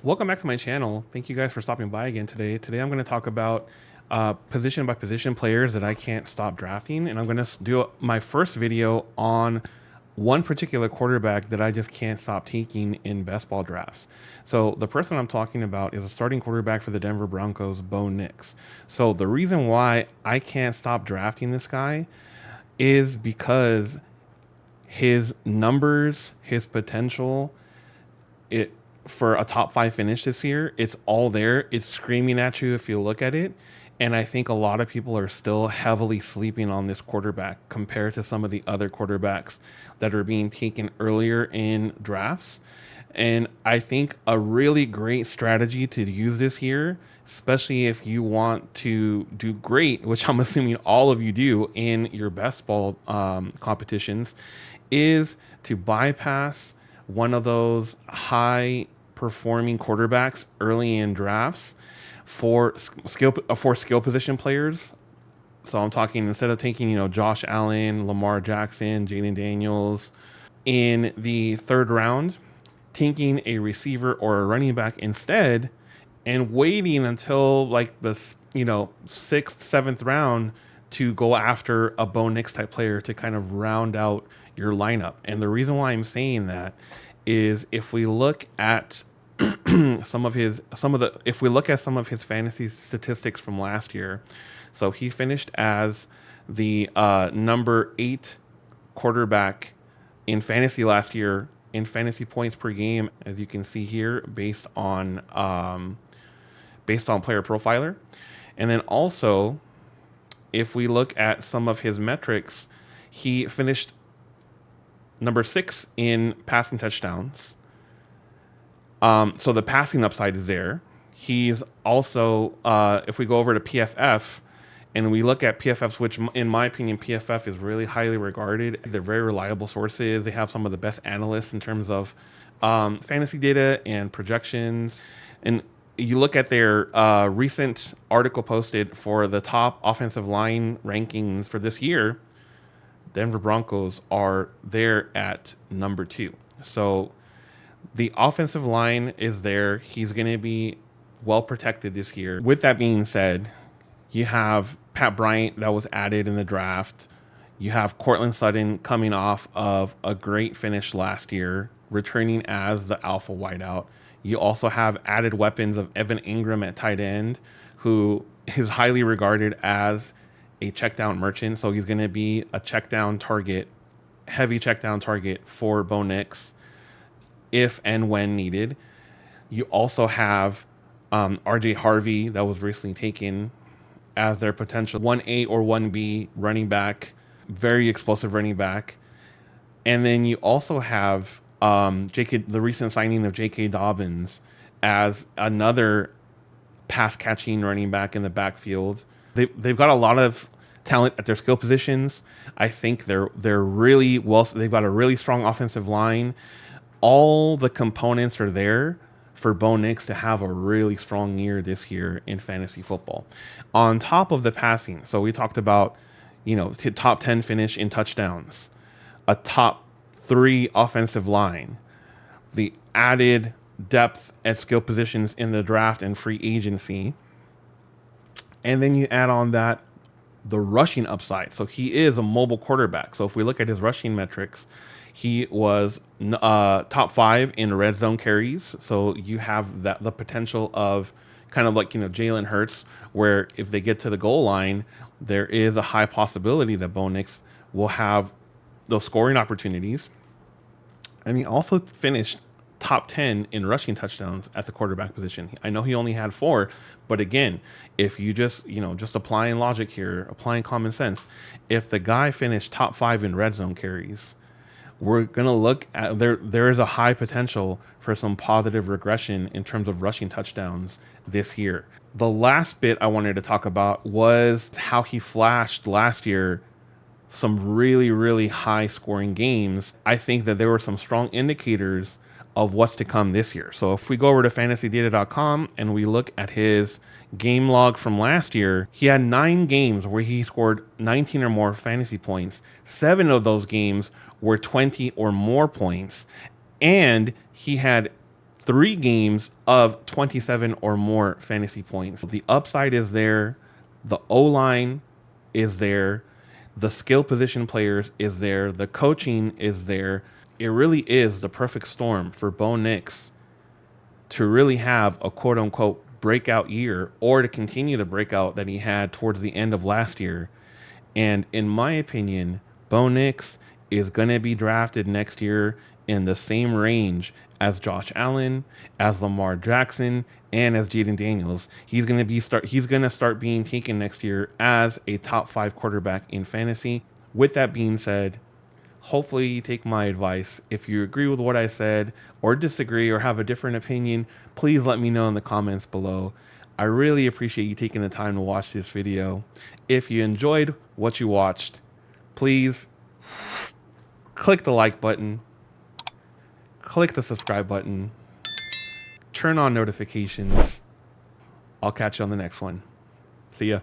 Welcome back to my channel. Thank you guys for stopping by again today. Today I'm going to talk about position by position players that I can't stop drafting, and I'm going to do my first video on one particular quarterback that I just can't stop taking in best ball drafts. So the person I'm talking about is a starting quarterback for the Denver Broncos, Bo Nix. So the reason why I can't stop drafting this guy is because his numbers, his potential, it for a top five finish this year, it's all there. It's screaming at you if you look at it. And I think a lot of people are still heavily sleeping on this quarterback compared to some of the other quarterbacks that are being taken earlier in drafts. And I think a really great strategy to use this year, especially if you want to do great, which I'm assuming all of you do in your best ball competitions, is to bypass one of those high performing quarterbacks early in drafts for skill position players. So I'm talking, instead of taking, Josh Allen, Lamar Jackson, Jaden Daniels in the third round, taking a receiver or a running back instead and waiting until like the sixth, seventh round to go after a Bo Nix type player to kind of round out your lineup. And the reason why I'm saying that is if we look at if we look at some of his fantasy statistics from last year, so he finished as the number 8 quarterback in fantasy last year in fantasy points per game, as you can see here, based on Player Profiler. And then also, if we look at some of his metrics, he finished number 6 in passing touchdowns. So the passing upside is there. He's also, if we go over to PFF and we look at PFFs, which in my opinion, PFF is really highly regarded. They're very reliable sources. They have some of the best analysts in terms of fantasy data and projections. And you look at their recent article posted for the top offensive line rankings for this year, Denver Broncos are there at number 2. So the offensive line is there. He's going to be well protected this year. With that being said, you have Pat Bryant that was added in the draft. You have Cortland Sutton coming off of a great finish last year, returning as the alpha wideout. You also have added weapons of Evan Ingram at tight end, who is highly regarded as a check down merchant. So he's going to be a check down target, heavy check down target for Bo Nix if and when needed. You also have RJ Harvey that was recently taken as their potential 1A or 1B running back, very explosive running back. And then you also have the recent signing of J.K. Dobbins as another pass catching running back in the backfield. They've got a lot of talent at their skill positions. I think they're really well. They've got a really strong offensive line. All the components are there for Bo Nix to have a really strong year this year in fantasy football. On top of the passing, so we talked about, top 10 finish in touchdowns, a top 3 offensive line, the added depth at skill positions in the draft and free agency. And then you add on that the rushing upside. So he is a mobile quarterback. So if we look at his rushing metrics, he was top 5 in red zone carries. So you have the potential of kind of like, Jalen Hurts, where if they get to the goal line, there is a high possibility that Bo Nix will have those scoring opportunities. And he also finished top 10 in rushing touchdowns at the quarterback position. I know he only had 4, but again, if you just applying logic here, applying common sense, if the guy finished top 5 in red zone carries, we're going to look at there is a high potential for some positive regression in terms of rushing touchdowns this year. The last bit I wanted to talk about was how he flashed last year some really, really high scoring games. I think that there were some strong indicators of what's to come this year. So if we go over to fantasydata.com and we look at his game log from last year, he had 9 games where he scored 19 or more fantasy points. 7 of those games were 20 or more points. And he had 3 games of 27 or more fantasy points. The upside is there. The O-line is there. The skill position players is there. The coaching is there. It really is the perfect storm for Bo Nix to really have a quote-unquote breakout year, or to continue the breakout that he had towards the end of last year. And in my opinion, Bo Nix is going to be drafted next year in the same range as Josh Allen, as Lamar Jackson, and as Jaden Daniels. He's going to start being taken next year as a top 5 quarterback in fantasy. With that being said, hopefully you take my advice. If you agree with what I said or disagree or have a different opinion, please let me know in the comments below. I really appreciate you taking the time to watch this video. If you enjoyed what you watched, please click the like button, click the subscribe button, turn on notifications. I'll catch you on the next one. See ya.